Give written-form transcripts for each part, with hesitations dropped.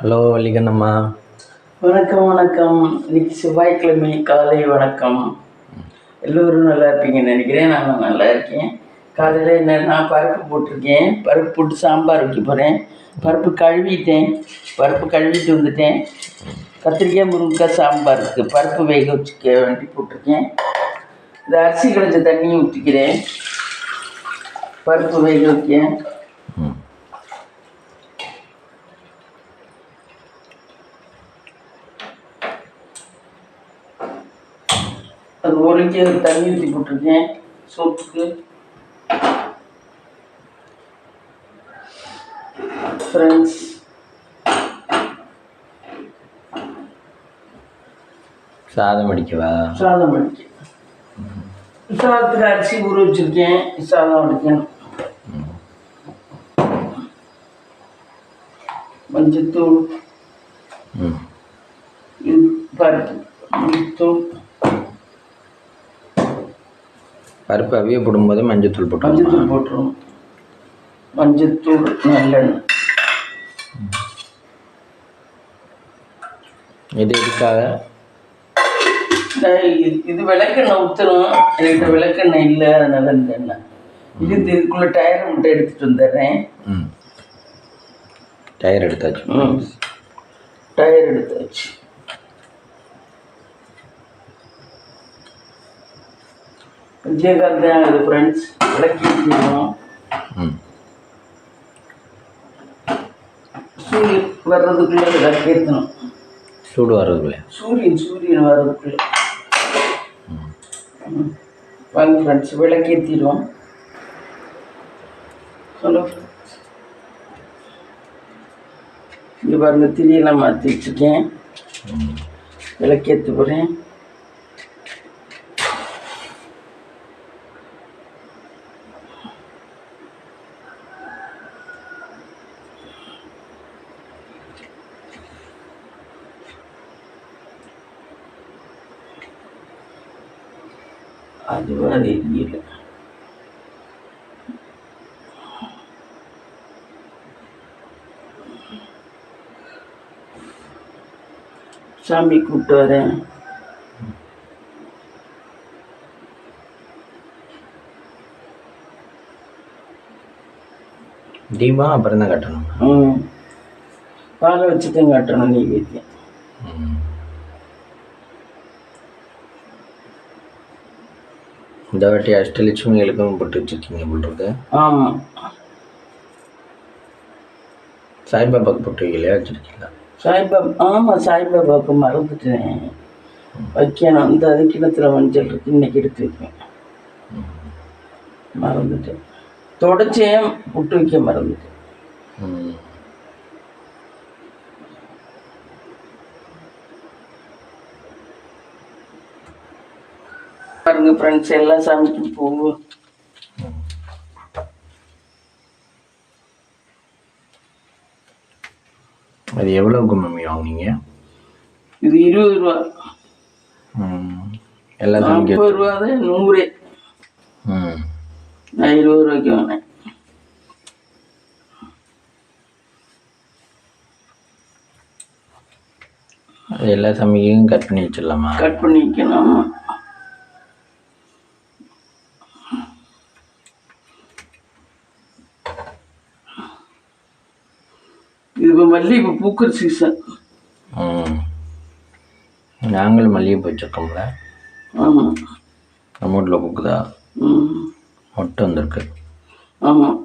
Hello வள்ளிகண்ணம்மா. வணக்கம் வணக்கம். இன்னைக்கு செவ்வாய்க்கிழமை காலை வணக்கம். எல்லோரும் நல்லா இருப்பீங்கன்னு நினைக்கிறேன். நான் நல்லா இருக்கேன். காலையில் என்னென்னா பருப்பு போட்டிருக்கேன். பருப்பு போட்டு சாம்பார் வைக்க போகிறேன். பருப்பு கழுவிட்டு வந்துட்டேன். கத்திரிக்காய் முருங்கைக்காய் சாம்பார் இருக்குது. பருப்பு வேக வச்சுக்க வேண்டி போட்டிருக்கேன். இந்த அரிசி களைஞ்ச தண்ணியும் ஊற்றிக்கிறேன். பருப்பு வேக வைக்க அது ஒழுங்கி தண்ணி ஊற்றி போட்டிருக்கேன் சோப்புக்கு. ஃப்ரெண்ட்ஸ், சாதம் அடிக்கவா? சாதம் அடிக்க சாதத்துக்கு அரிசி ஊற வச்சுருக்கேன். சாதம் அடிக்கணும். மஞ்சத்தூள், பருப்பு மஞ்சத்தூள், பருப்பு அவிய போடும்போது மஞ்சத்தூள் போட்டுருவோம். மஞ்சத்தூள், நல்லெண்ணெய். இது எதுக்காக? இது விளக்கெண்ணெய் ஊற்றணும். என்கிட்ட விளக்கெண்ணெய் இல்லை, அதனால இந்த எண்ணெய் இதுக்குள்ளே டயரை மட்டும் எடுத்துகிட்டு வந்துடுறேன். டயர் எடுத்தாச்சு. டயர் எடுத்தாச்சு. விஜயகாந்த் தான் ஆகுது ஃப்ரெண்ட்ஸ். விளக்கிடுவோம். சூரியன் வர்றதுக்குள்ளே விளக்கேற்றணும். சூடு வர்றதுக்குள்ளே சூரியன் வர்றதுக்குள்ளே வாங்க ஃப்ரெண்ட்ஸ், விளக்கேற்றிடுவோம். ஹலோ, இங்கே பாருங்க, திரியெல்லாம் மாற்றி வச்சுருக்கேன். விளக்கேற்ற போகிறேன். அதுவாக எரியல. சாமி கூப்பிட்டு வரேன். தீபம் அப்புறம் தான் கட்டணும். பாலை வச்சுதான் கட்டணும். நெய்வேத்தியம். இந்த வாட்டி அஷ்டலட்சுமிகளுக்கும் போட்டு வச்சுருக்கீங்க போட்டுருக்கு. ஆமாம். சாய்பாபாவுக்கு போட்டு வைக்கலையா? வச்சுருக்கீங்களா? சாய்பாபா, ஆமாம், சாய்பாபாவுக்கு மறந்துட்டேன். வைக்கணும். இந்த அது கிணத்துல மஞ்சள் இருக்கு, இன்னைக்கு எடுத்து வைப்பேன். மறந்துட்டேன். தொடச்சேன், புட்டு வைக்க மறந்துட்டேன். பாருங்க ஃப்ரெண்ட்ஸ், எல்லாம் சாமிக்கு போகும். அது எவ்வளோக்கு மம்மி வாங்குனீங்க? இது 20 ரூபா. எல்லாம் 40 ரூபா தான், 100. நான் 20 ரூபாய்க்கு வாங்கினேன். அது எல்லா சாமிக்கும் கட் பண்ணி வச்சிடலாமா? கட் பண்ணி வைக்கணும். இது இப்போ மல்லிகைப்பூ பூக்கிற சீசன். நாங்களும் மல்லிகைப்பூ வச்சுருக்கோம்ல. ஆமாம். நம்ம வீட்டில் பூக்குதா? மொட்டை வந்திருக்கு. ஆமாம்.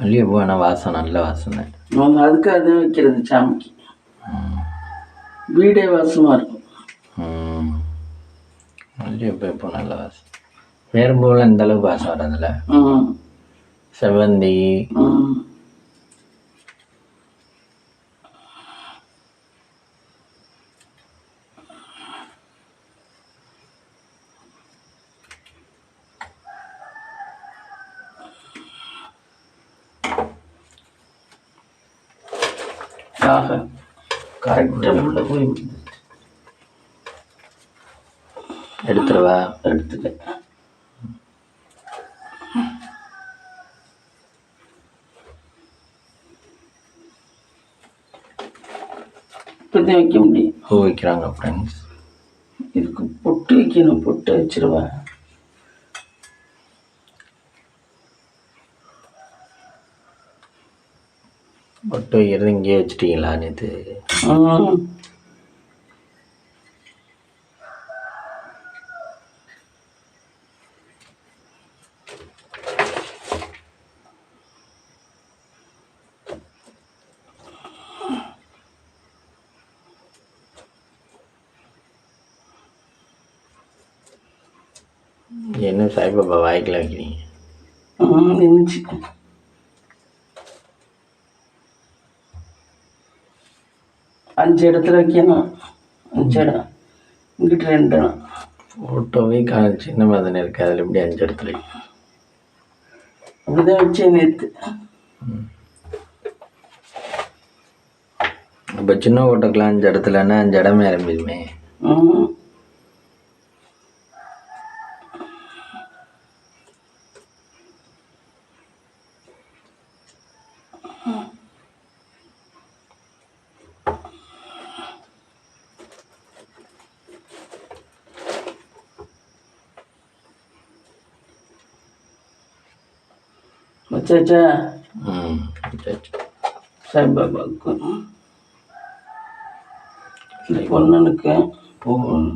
மல்லிகைப்பூ ஆனால் வாசம், நல்ல வாசனை. அவங்க அதுக்காக தான் வைக்கிறது சாமிக்கு. வீடே வாசமாக இருக்கும். மல்லிகைப்பூ இப்போ நல்ல வாசம். வேறு பூவில் இந்த அளவுக்கு வாசம் வர்றதில்ல. செவ்வந்தி, ஆக கரெக்டாக உள்ள போய் எடுத்துருவா. எடுத்துட்டேன். இப்போதான் வைக்க முடியும். வைக்கிறாங்க ஃப்ரெண்ட்ஸ். இதுக்கு பொட்டு வைக்கணும். பொட்டு வச்சிருவேன். பொட்டு வைக்கிறது இங்கேயே வச்சுட்டீங்களா நேற்று? என்ன சாய்பாபா வாய்க்கில் வைக்கிறீங்க? இருந்துச்சு. 5 இடத்துல வைக்கணும். 5 இடம். இங்கிட்ட 2 இடம். ஃபோட்டோவே சின்னமாக தானே இருக்குது, அதில் எப்படி 5 இடத்துல? அப்படிதான் வச்சேன் நேற்று. இப்போ சின்ன ஃபோட்டோக்கெலாம் 5 இடத்துலன்னா 5 இடமே ஆரம்பிக்குமே. வச்சாச்சா? சாய்பாபாவுக்கு பொண்ணனுக்கு போகணும்.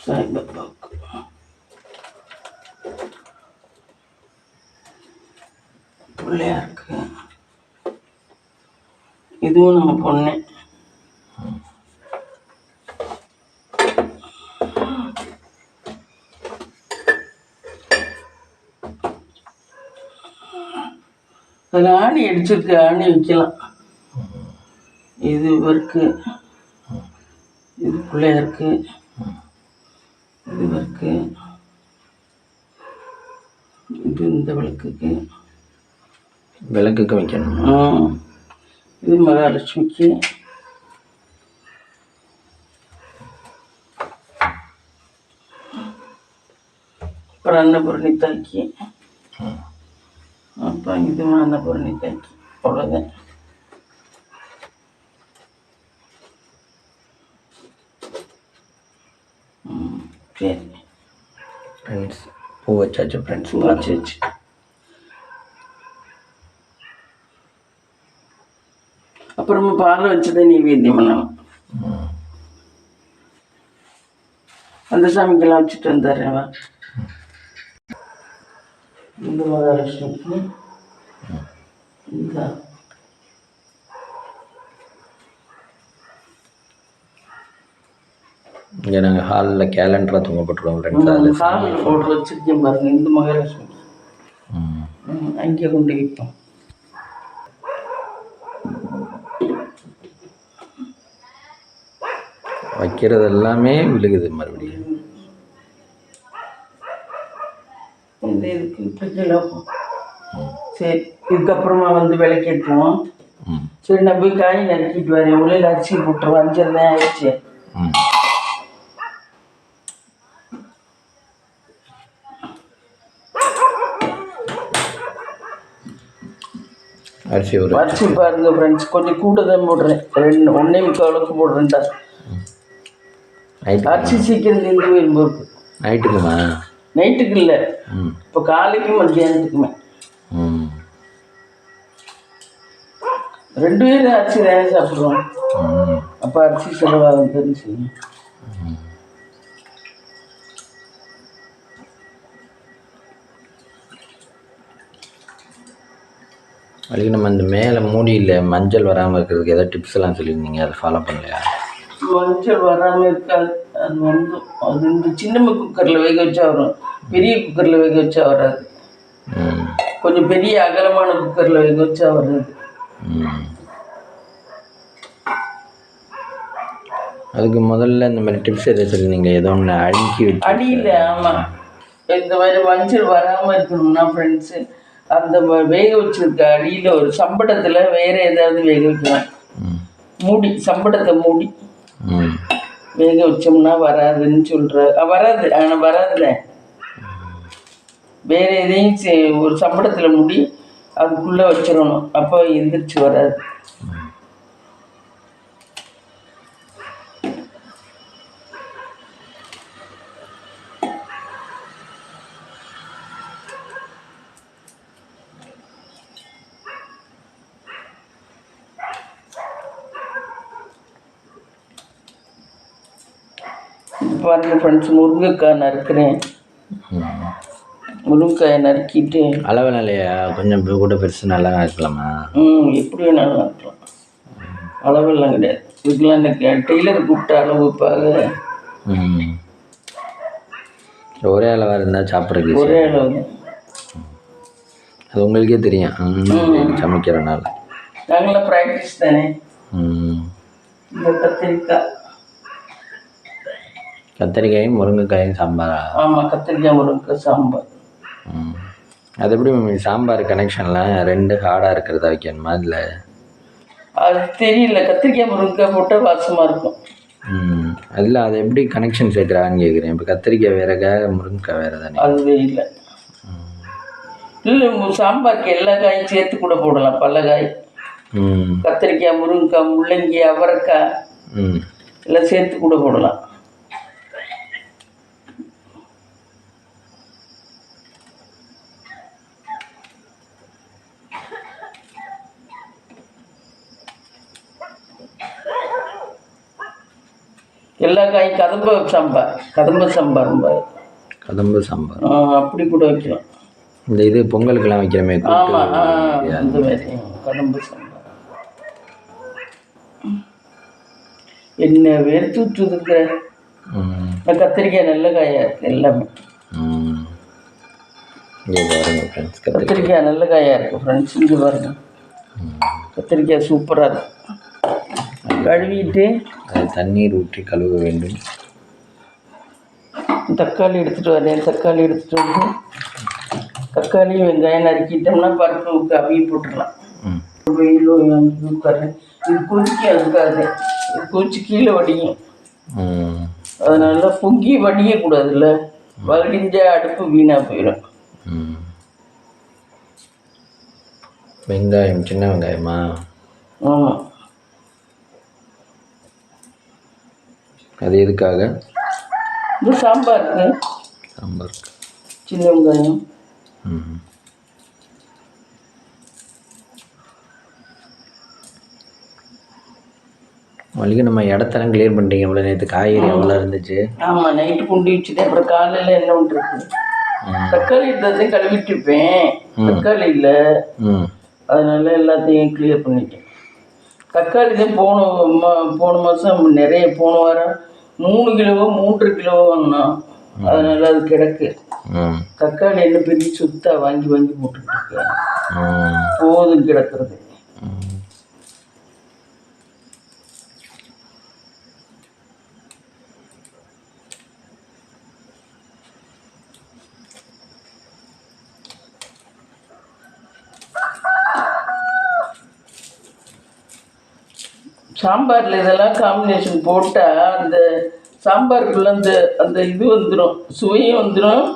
சாய்பாபாவுக்கு பிள்ளையாருக்கு. இதுவும் நம்ம பொண்ணு. அதில் ஆணி அடிச்சிருக்கு. ஆணி வைக்கலாம். இது இவருக்கு, இது பிள்ளையாருக்கு, இது இவருக்கு, இது இந்த விளக்குக்கு வைக்கணும். இது மகாலட்சுமிக்கு. அப்புறம் அன்னபூரணி தாக்கி. அப்புறம் இது அன்னபூரணி தாக்கி. அவ்வளோதான். சரி ஃப்ரெண்ட்ஸ், பூ வச்சாச்சு ஃப்ரெண்ட்ஸ். வச்சாச்சு. அப்புறமா பால் வச்சுதான் நைவேத்தியம் பண்ணணும். அந்த சாமிக்கெல்லாம் வச்சுட்டு வந்துடுறேன். இந்த மகாலட்சுமிக்கு இந்த இங்கே நாங்கள் ஹாலில் கேலண்டராக தொங்கப்பட்டுருவோம் ஃப்ரெண்ட்ஸ். அதில் ஹாலில் ஃபோட்டோ வச்சுருக்கேன் பாருங்கள். இந்த மகாலட்சுமி அங்கே கொண்டு வைப்போம். வைக்கிறது எல்லாமே விழுகுது மறுபடியும். இந்த இதுக்கு சரி, இதுக்கப்புறமா வந்து விளக்கேற்றுவோம். சரி, நான் போய் காய் நறுக்கிட்டு வரேன். உள்ளே அரிசி போட்டுருவோம். 5 தான் ஆயிடுச்சு. அரிசி பாருங்க ஃப்ரெண்ட்ஸ், கொஞ்சம் கூட தான் போடுறேன். 1.25 அளவுக்கு போடுறேன்டா. அரிசி சீக்கிரம் நின்று போயிரும்போது. நைட்டுக்குமா? நைட்டுக்கு இல்லை, இப்போ காலைக்கும் மத்தியானத்துக்குமே. 2 பேரும் அரிசி தானே சாப்பிடுவோம். அப்போ அரிசி செலவாகும் தெரிஞ்சு. அதுக்கு நம்ம இந்த மேலே மூடியில் மஞ்சள் வராமல் இருக்கிறதுக்கு ஏதாவது டிப்ஸ் எல்லாம் சொல்லியிருந்தீங்க, அதை ஃபாலோ பண்ணலையா? மஞ்சள் வராமல் இருக்காது. அது வந்து அது இந்த சின்ன குக்கரில் வேக வச்சா வரும். பெரிய குக்கரில் வேக வச்சா வராது. கொஞ்சம் பெரிய அகலமான குக்கரில் வேக வச்சா வராது. அதுக்கு முதல்ல இந்த மாதிரி டிப்ஸ் எதாவது சொல்லியிருந்தீங்க, ஏதோ ஒன்று அடுக்கி வச்சு. அடியில் ஆமாம், இந்த மாதிரி மஞ்சள் வராமல் இருக்கணும்னா ஃப்ரெண்ட்ஸு அந்த வேக வச்சிருக்க அடியில் ஒரு சம்படத்தில் வேற ஏதாவது வேக வைக்கலாம். மூடி சம்படத்தை மூடி வேக வச்சோம்னா வராதுன்னு வராது. ஆனால் வராதுல வேற எதையும் ஒரு சம்படத்தில் மூடி அதுக்குள்ளே வச்சிடணும். அப்போ எந்திரிச்சு வராது. பாருங்க ஃப்ரெண்ட்ஸ், முருங்கைக்காய் நறுக்கிறேன். முருங்கைக்காயை நறுக்கிட்டு அளவு நிலையா கொஞ்சம் கூட பெருசு நல்லா இருக்கலாமா? எப்படி வேணாலும் நறுக்கலாம். அளவெல்லாம் கிடையாது. இதுக்கெல்லாம் எனக்கு டெய்லர் கூப்பிட்ட அளவு வைப்பாங்க. ஒரே அளவாக இருந்தால் சாப்பிட்றது ஒரே அளவு தான். அது உங்களுக்கே தெரியும் சமைக்கிறனால. நாங்களாம் ப்ராக்டிஸ் தானே. இந்த கத்திரிக்காயும் முருங்கைக்காயும் சாம்பாரா? ஆமாம், கத்திரிக்காய் முருங்கைக்காய் சாம்பார். அது எப்படி சாம்பார் கனெக்ஷன்லாம் ரெண்டு ஹார்டாக இருக்கிறதா வைக்கணுமா? இல்லை அது தெரியல. கத்திரிக்காய் முருங்கைக்காய் போட்டால் வாசமாக இருக்கும். அதில் அது எப்படி கனெக்ஷன் சேர்க்குறாங்கன்னு கேட்குறேன். இப்போ கத்திரிக்காய் வேற காய், முருங்கைக்காய் வேறு தானே? அதுவே இல்லை. இல்லை, சாம்பாருக்கு எல்லா காயும் சேர்த்து கூட போடலாம். பல காய், கத்திரிக்காய், முருங்கைக்காய், முள்ளங்கி, அவரைக்காய் எல்லாம் சேர்த்து கூட போடலாம். எல்லா காயும் கதம்ப சாம்பார். கதம்ப சாம்பார் அப்படி கூட வைக்கலாம். இந்த இது பொங்கலுக்கெல்லாம் வைக்கிறமே. ஆமாம், அந்த மாதிரி கதம்ப சாம்பார். என்ன வேர்த்து விட்டுருக்குற. கத்திரிக்காய் நல்ல காயாக இருக்குது எல்லாமே. கத்திரிக்காய் நல்ல காயாக இருக்குது ஃப்ரெண்ட்ஸ். இங்கே பாருங்க, கத்திரிக்காய் சூப்பராக இருக்கும். கழுவிட்டு அது தண்ணீர் ஊற்றி கழுவ வேண்டும். தக்காளி எடுத்துகிட்டு வரேன். தக்காளி வெங்காயம் நறுக்கிட்டோம்னா பருப்பு அவிய போட்டுடலாம். வெயில் உட்காரேன். இது கொதிக்க அதுக்காது. இது கொதிச்சு கீழே வடியும். அதனால பொங்கி வடியக்கூடாதுல்ல. வடிஞ்ச அடுப்பு வீணாக போயிடும். வெங்காயம் சின்ன வெங்காயமா? ஆமாம். அது எதுக்காக? இந்த சாம்பாருக்கு சின்ன வெங்காயம். மளிகை நம்ம இடத்தெல்லாம் கிளியர் பண்ணிட்டீங்க. எவ்வளோ நேற்று காய்கறி எவ்வளோ இருந்துச்சு? ஆமாம், நைட்டு குண்டி வச்சுட்டு அப்புறம் காலையில் என்ன பண்ணுறது. தக்காளி இருந்ததை கழுவிட்டு இருப்பேன். தக்காளி இல்லை, அதனால எல்லாத்தையும் கிளியர் பண்ணிட்டேன். தக்காளி தான் போன மாதம் நிறைய, போன வாரம் 3 கிலோவோ 3 கிலோவோ வாங்கினோம். அதனால அது கிடக்கு. தக்காளி என்ன பெரிய சுத்தா வாங்கி போட்டுக்கிட்டு இருக்கேன். போதும் கிடக்கிறது. சாம்பாரில் இதெல்லாம் காம்பினேஷன் போட்டால் அந்த சாம்பாருக்குள்ள அந்த இது வந்துடும், சுவையும் வந்துடும்,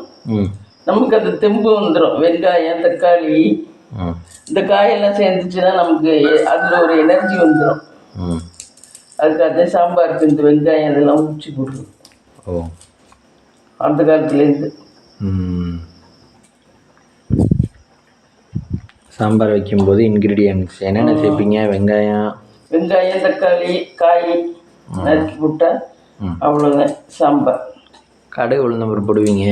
நமக்கு அந்த தெம்பு வந்துடும். வெங்காயம், தக்காளி, இந்த காயெல்லாம் சேர்ந்துச்சுன்னா நமக்கு அதில் ஒரு எனர்ஜி வந்துடும். அதுக்காக சாம்பாருக்கு இந்த வெங்காயம் இதெல்லாம் ஊற்றி போடுறோம் அந்த காலத்துலேருந்து. சாம்பார் வைக்கும்போது இன்க்ரீடியன்ட்ஸ் என்னென்ன சேர்ப்பீங்க? வெங்காயம், தக்காளி, காய் நறுக்கி போட்டால் அவ்வளோதான் சாம்பார். கடுகு உளுந்தம் பருப்பு போடுவீங்க?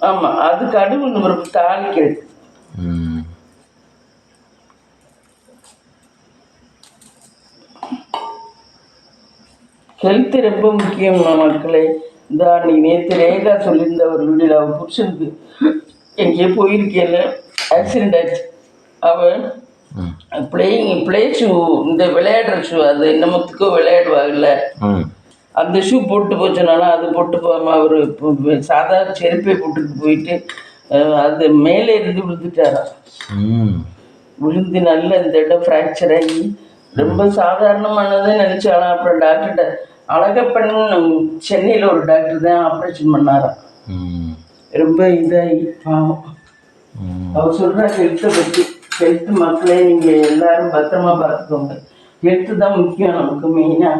ஆமாம், அது கடுகு உளுந்தம் பருப்பு தாளிக்கிறது. ஹெல்த்து ரொம்ப முக்கியம் மக்களே. இந்த அன்றைக்கி நேற்று ரேகா சொல்லியிருந்த ஒரு வீடியோவில் அவள் புருஷனுக்கு எங்கேயோ போயிருக்கேன், ஆக்சிடெண்ட் ஆச்சு. அவன் பிளே ஷூ, இந்த விளையாடுற ஷூ, அது என்னமத்துக்கோ விளையாடுவாங்கல்ல, அந்த ஷூ போட்டு போச்சனால அது போட்டு போகாமல் அவர் சாதாரண செருப்பை போட்டுட்டு போயிட்டு அது மேலே இருந்து விழுந்துட்டாராம். ம் விழுந்து நல்ல இந்த இடம் ஃப்ராக்சர் ஆகி ரொம்ப சாதாரணமானதை நினச்சாலாம். அப்புறம் டாக்டர்கிட்ட அழகப்பன் சென்னையில் ஒரு டாக்டர் தான் ஆப்ரேஷன் பண்ணாராம். ம் ரொம்ப இதாகி பாவம். அவர் சொல்கிற ஹெல்த்தை பற்றி, ஹெல்த்து மக்களே நீங்கள் எல்லாரும் பத்திரமா பார்த்துக்கோங்க. ஹெல்த்து தான் முக்கியம் நமக்கு மெயினாக.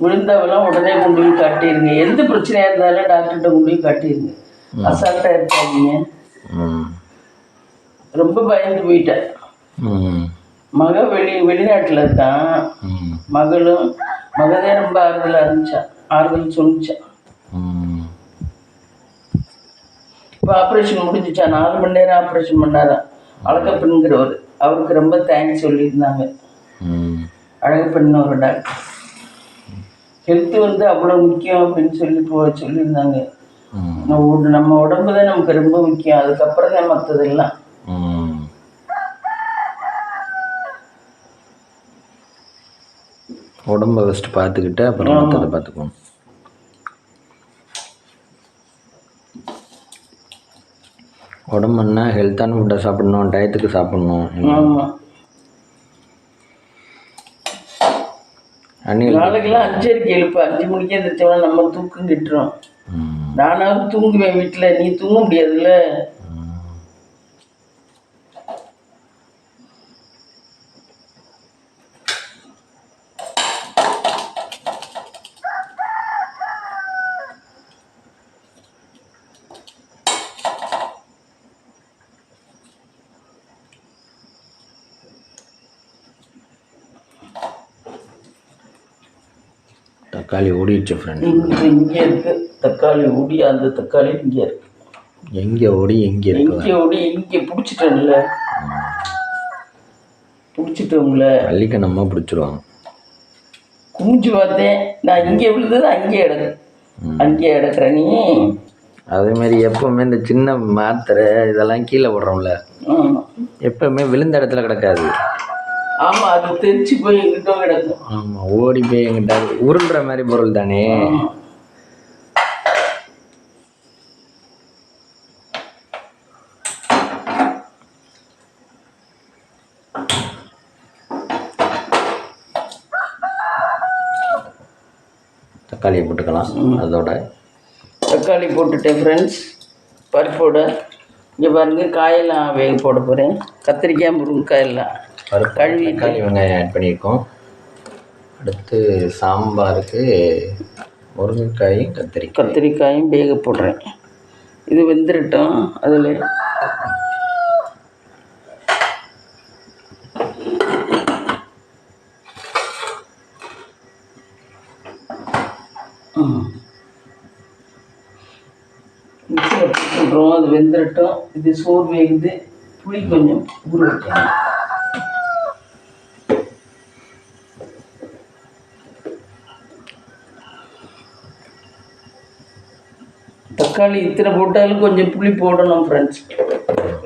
விழுந்தவெல்லாம் உடனே கொண்டு போய் காட்டிடுங்க. எந்த பிரச்சனையாக இருந்தாலும் டாக்டர்கிட்ட கொண்டு போய் காட்டிடுங்க. அசால்ட்டாக இருக்காதீங்க. ரொம்ப பயந்து போயிட்டேன். மக வெளிநாட்டில் இருக்கான். மகதே ரொம்ப ஆறுதல் சொல்லிச்சான். இப்போ ஆப்ரேஷன் முடிஞ்சிச்சா, 4 மணி நேரம் ஆப்ரேஷன் பண்ணாதான். அழகப்பண்ணுங்கிறவர், அவருக்கு ரொம்ப தேங்க்ஸ் சொல்லியிருந்தாங்க. அழகப்பண்ணு ஒரு டாக்டர். ஹெல்த்து அவ்வளோ முக்கியம் அப்படின்னு சொல்லியிருந்தாங்க. நம்ம உடம்பு தான் நமக்கு ரொம்ப முக்கியம். அதுக்கப்புறம் தான் மற்றதெல்லாம். உடம்பை ஃபஸ்ட்டு பார்த்துக்கிட்டு அப்புறம் மற்றதை பார்த்துக்கணும். உடம்புன்னா ஹெல்த்தான ஃபுட்டை சாப்பிடணும், டயத்துக்கு சாப்பிடணும். நாளைக்கெல்லாம் 5:30 எழுப்பு. 5 மணிக்கே எந்திரிச்சோம்னா நம்ம தூக்கம் கிட்டுரும். நானாவது தூங்குவேன் வீட்டில், நீ தூங்க முடியாதுல்ல. தக்காளி ஓடிடுச்சு ஃப்ரெண்ட். இங்கே இருக்கு தக்காளி ஓடி. அந்த தக்காளி இங்கே இருக்கு. எங்கே ஓடி எங்கே இருக்கு? இங்கே ஓடி இங்கே பிடிச்சிட்டேன்ல. பிடிச்சிட்டோம்ல. அள்ளிக்க நம்ம பிடிச்சிருவாங்க. குமிஞ்சு பார்த்தேன் நான். இங்கே விழுந்தது அங்கே எடுக்கிற நீ. அதேமாதிரி எப்போவுமே இந்த சின்ன மாத்திரை இதெல்லாம் கீழே போடுறோம்ல, எப்போவுமே விழுந்த இடத்துல கிடக்காது. ஆமாம், அது தெரிச்சு போய் எங்கிட்ட கிடக்கும். ஆமாம், ஓடி போய் எங்கிட்ட உருள்ற மாதிரி பொருள் தானே. தக்காளியை போட்டுக்கலாம். அதோட தக்காளி போட்டுட்டேன் ஃப்ரெண்ட்ஸ். பருப்போட இங்கே பாருங்க, காயெல்லாம் வேக போட போகிறேன். கத்திரிக்காய், முருங்கைக்காயெல்லாம் கழுவி தக்காளி வெங்காயம் ஆட் பண்ணியிருக்கோம். அடுத்து சாம்பாருக்கு முருங்கைக்காயும் கத்திரிக்காயும் வேக போடுறேன். இது வெந்துடட்டும். அதில் போடுறோம். அது வெந்துடட்டும். இது சோறு வேகுது. புளி கொஞ்சம் ஊற வைக்கணும். தக்காளி இத்தனை போட்டாலும் கொஞ்சம் புளி போடணும் ஃப்ரெண்ட்ஸ்,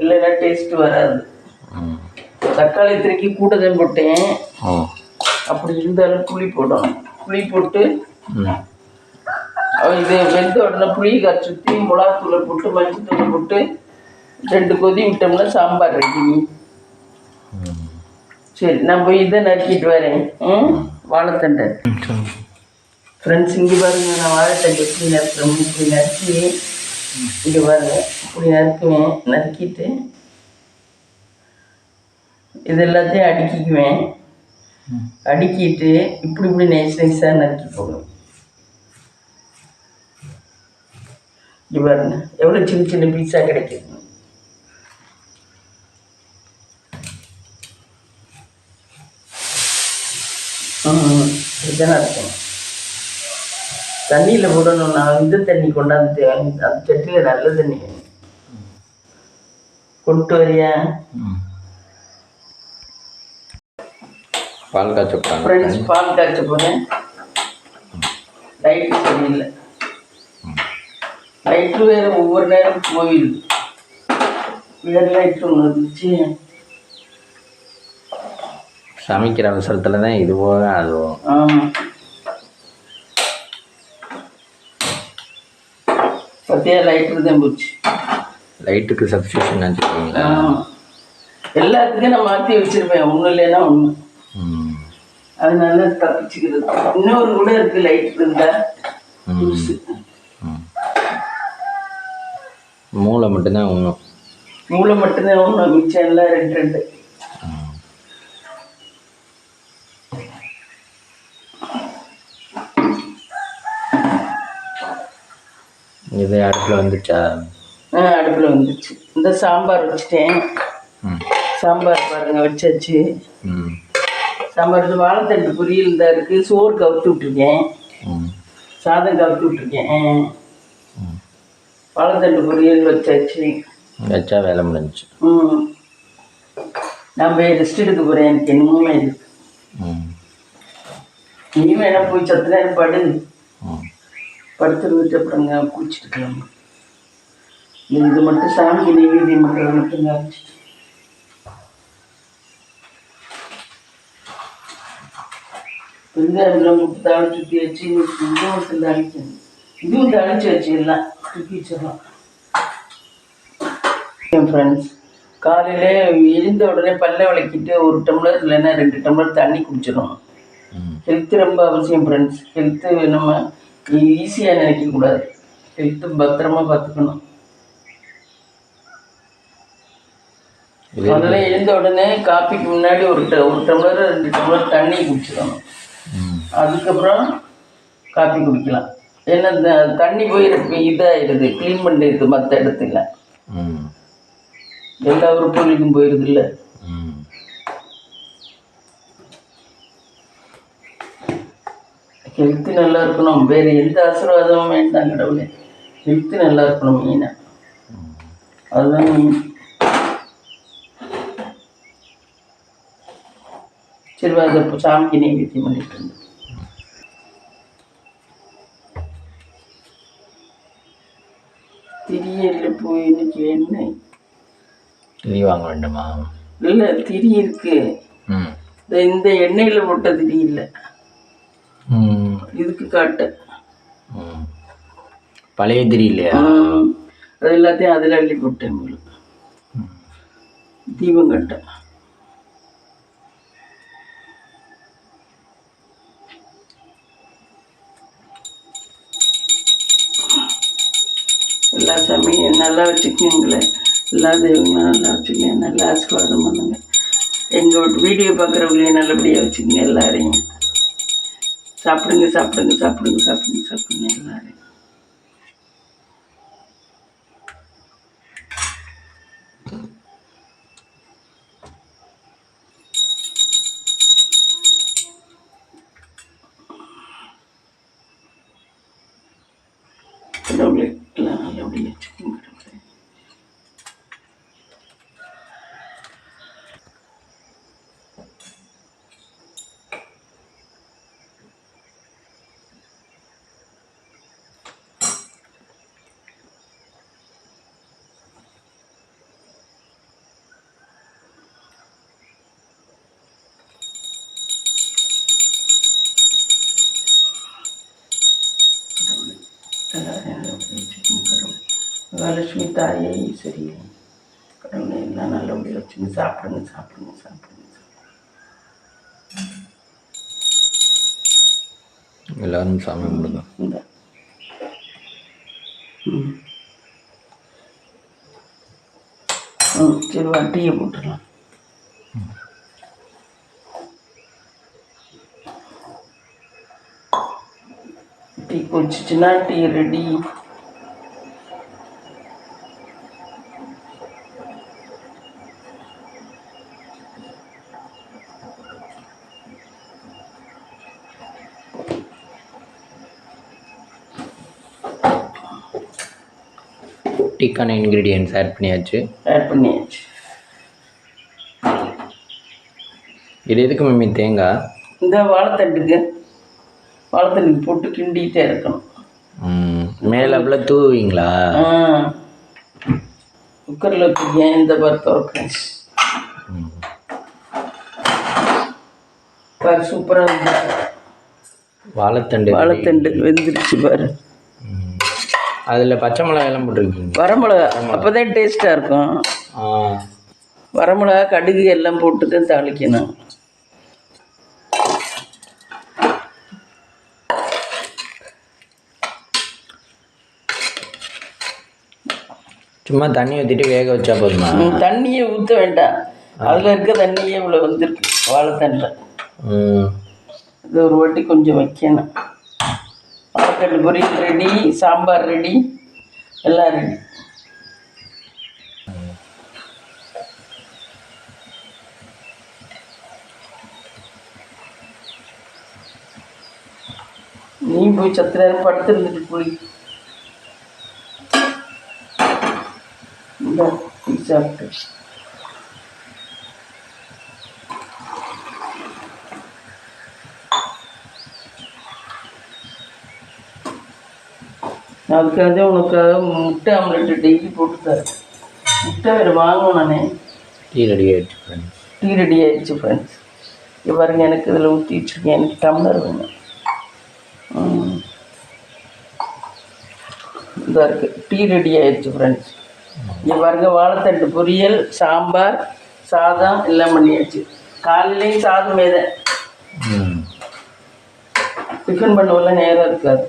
இல்லைன்னா டேஸ்ட் வராது. தக்காளி இத்தனைக்கு கூட தான் போட்டேன். அப்படி இருந்தாலும் புளி போடணும். புளி போட்டு இது வெந்த உடனே புளி கரைச்சி ஊற்றி மிளகாத்தூளை போட்டு மஞ்சத்தூளை போட்டு 2 கொதி விட்டோம்னா சாம்பார் ரெடி. சரி, நான் போய் இதை நறுக்கிட்டு வரேன். வாழைத்தண்டை ஃப்ரெண்ட்ஸ், இங்கே பாருங்கள், நான் வாழைத்தண்டை எப்படி நறுக்கிறேன். இப்படி நறுக்கி இங்கே பாருங்கள், இப்படி நறுக்குவேன். நறுக்கிட்டு இது எல்லாத்தையும் அடுக்கிக்குவேன். அடுக்கிட்டு இப்படி நைஸாக நறுக்கி போடுவேன். இங்கே பாருங்க எவ்வளோ சின்ன பீஸாக கிடைக்குது. இதுதான் இருக்கணும். தண்ணியில் போடணும். நான் இந்த தண்ணி கொண்டாந்து அந்த சட்டியில் நல்ல தண்ணி கொண்டு வரியா? பால் காய்ச்ச ஃப்ரெண்ட்ஸ், பால் காய்ச்ச போனேன். லைட்டு சரியில்லை. லைட்டு வேறு ஒவ்வொரு நேரம் போயிடுது. வேறு லைட்டு ஒன்று இருந்துச்சு. சமைக்கிற அவசரத்தில் தான் இது போக அதுவும். பற்றியா லைட்டு தான் போச்சு. லைட்டுக்கு சப்ஸ்டியூஷன் வச்சுருக்கீங்களா? எல்லாத்துக்கும் நான் மாற்றி வச்சுருப்பேன், ஒன்றும் இல்லைன்னா ஒன்று. அதனால தப்பிச்சுக்கிறது. இன்னொரு கூட இருக்குது லைட் இருந்தால். மூளை மட்டும்தான் ஒன்றும். மூளை மட்டும்தான் ஒன்று, மிச்சம் எல்லாம் ரெண்டு ரெண்டு. இது அடுப்பில் வந்துச்சா? அடுப்பில் வந்துச்சு. இந்த சாம்பார் வச்சுட்டேன். சாம்பார் பாருங்க வச்சாச்சு. சாம்பார் வாழைத்தண்டு பொரியல் தான் இருக்குது. சோறு கவுத்து விட்ருக்கேன், சாதம் கவுத்து விட்ருக்கேன். வாழைத்தண்டு பொரியல் வச்சாச்சு. வச்சா வேலை முடிஞ்சிச்சு. நான் போய் ரெஸ்ட் எடுக்க போகிறேன். எனக்கு என்னமோ இருக்கு. நீ வேணா போய் சத்து நேரம் படு. படுத்துட்டு அப்புறங்க குளிச்சுட்டு கிளம்பு. இது மட்டும் சாமிக்கு நெய்வேதியம் பண்ணுறது மட்டும் காமிச்சிட்டு வெங்காயம்லாம் போட்டு தாளிச்சு சுற்றி வச்சு இதுவும் மட்டும் தாளிக்கணும். இதுவும் தாளிச்சு வச்சு எல்லாம் தூக்கி வச்சிடலாம். என் ஃப்ரெண்ட்ஸ், காலையில் எழுந்த உடனே பல்ல விளக்கிட்டு 1 டம்ளர் இல்லைன்னா 2 டம்ளர் தண்ணி குடிச்சிடணும். ஹெல்த்து ரொம்ப அவசியம் ஃப்ரெண்ட்ஸ். ஹெல்த்து நம்ம ஈஸியாக நினைக்கக்கூடாது. ஹெல்த்து பத்திரமா பார்த்துக்கணும். அதெல்லாம் எழுந்த உடனே காப்பிக்கு முன்னாடி ஒரு டம்ளர் 2 டம்ளர் தண்ணி குடிச்சிடணும். அதுக்கப்புறம் காப்பி குடிக்கலாம். ஏன்னா தண்ணி போய் இதாகிடுது, க்ளீன் பண்ணிடுது. மற்ற இடத்துல எல்லா உறுப்புகளுக்கும் போயிடுது இல்லை. ஹெல்த்து நல்லா இருக்கணும். வேறு எந்த ஆசீர்வாதமும் வேண்டாம் கடவுளே. ஹெல்த்து நல்லா இருக்கணும் மெயினாக. அதுதான் மெயின். சரி, அதை சாமிக்கு நெய்வேத்தியம் பண்ணிட்டு இருந்தேன். திரியல்ல போய் இன்னைக்கு எண்ணெய் திரி வாங்க வேண்டுமா? இல்லை, திரி இருக்கு. இந்த எண்ணெயில் போட்ட திரி இல்லை, இதுக்கு காட்ட பழைய திரி இல்லையா? அது எல்லாத்தையும் அதில் அள்ளி போட்டேன். தீபம் கட்ட எல்லா சாமியும் நல்லா வச்சுக்கீங்களே. எல்லா தெய்வங்களும் நல்லா வச்சுக்கங்க. நல்லா ஆசீர்வாதம் பண்ணுங்க. எங்கள் வீடியோ பார்க்குறவங்களையும் நல்லபடியாக வச்சுக்கோங்க. எல்லாரையும் சாப்பிடுங்க சாப்பிடுங்க சாப்பிடுங்க சாப்பிடுங்க சாப்பிடுங்க எல்லாரையும். கடவுளை எல்லாம் நல்லபடியாக வச்சுக்கோங்க. மகாலட்சுமி தாயே சரி, கடவுளை எல்லாம் நல்லபடியாக வச்சுங்க. சாப்பிடுங்க சாப்பிடுங்க சாப்பிடுங்க. எல்லாரும் சாமி கும்பிடுங்க. சரி, டீயை போட்டுடலாம். டீ குடிச்சிச்சுன்னா டீ ரெடி. டீக்கான இன்க்ரீடியன்ட்ஸ் ஆட் பண்ணியாச்சு. இது எதுக்கு மம்மி தேங்காய்? இந்த வாழைத்தண்டுக்கு போட்டு கிண்டிகிட்டே இருக்கணும். மேலே அப்படிலாம் தூவுவீங்களா? குக்கரில் வச்சுருக்கேன். இந்த பருத்தம் பாரு, சூப்பராக இருக்கு. வாழைத்தண்டு வெந்துருச்சு பாரு. அதில் பச்சை மிளகாய் எல்லாம் போட்டிருக்கீங்க. வரமிளகா அப்போ தான் டேஸ்ட்டாக இருக்கும். வரமிளகா கடுகு எல்லாம் போட்டு தான் தாளிக்கணும். சும்மா தண்ணி ஊற்றிட்டு வேக வச்சா போதுமா? தண்ணியை ஊற்ற வேண்டாம், அதில் இருக்க தண்ணியே இவ்வளோ வந்துருக்கு வாழைத்தண்டில். இது ஒரு வாட்டி கொஞ்சம் வைக்கணும். வாழைத்தண்டு பொரியல் ரெடி, சாம்பார் ரெடி, எல்லாம் ரெடி. நீ போய் சத்து நேரம் படுத்துருந்துட்டு போய் சாப்பிட்டு அதுக்காக உனக்காக முட்டை ஆம்லெட்டு டெய்லி போட்டு தரேன். முட்டை வேறு வாங்கணும் நானே. டீ ரெடி ஆகிடுச்சு ஃப்ரெண்ட்ஸ். டீ ரெடி ஆகிடுச்சு ஃப்ரெண்ட்ஸ். இங்கே பாருங்க, எனக்கு இதில் ஊற்றி வச்சுருக்கேன். எனக்கு டம்ளர் வேணும். இதாக இருக்குது, டீ ரெடி ஆகிடுச்சு ஃப்ரெண்ட்ஸ். இங்கே பாருங்க, வாழைத்தண்டு பொரியல், சாம்பார், சாதம் எல்லாம் பண்ணியாச்சு. காலையிலையும் சாதமே தான். டிஃபன் பண்ணவெல்லாம் நேரம் இருக்காது.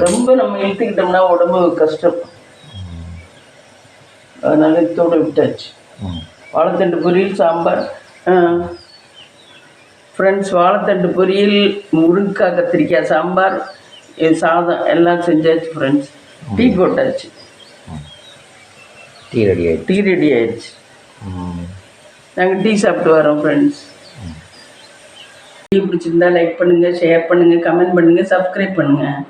ரொம்ப நம்ம இழுத்துக்கிட்டோம்னா உடம்பு கஷ்டம். அதனால இதோட விட்டாச்சு. வாழைத்தண்டு பொரியல், சாம்பார் ஃப்ரெண்ட்ஸ். வாழைத்தண்டு பொரியல், முருங்கைக்காய், கத்திரிக்காய், சாம்பார், சாதம் எல்லாம் செஞ்சாச்சு ஃப்ரெண்ட்ஸ். டீ போட்டாச்சு. டீ ரெடி ஆகிடுச்சு. டீ ரெடி ஆகிடுச்சு. நாங்கள் டீ சாப்பிட்டு வரோம் ஃப்ரெண்ட்ஸ். டீ பிடிச்சிருந்தா லைக் பண்ணுங்கள், ஷேர் பண்ணுங்கள், கமெண்ட் பண்ணுங்கள், சப்ஸ்கிரைப் பண்ணுங்கள்.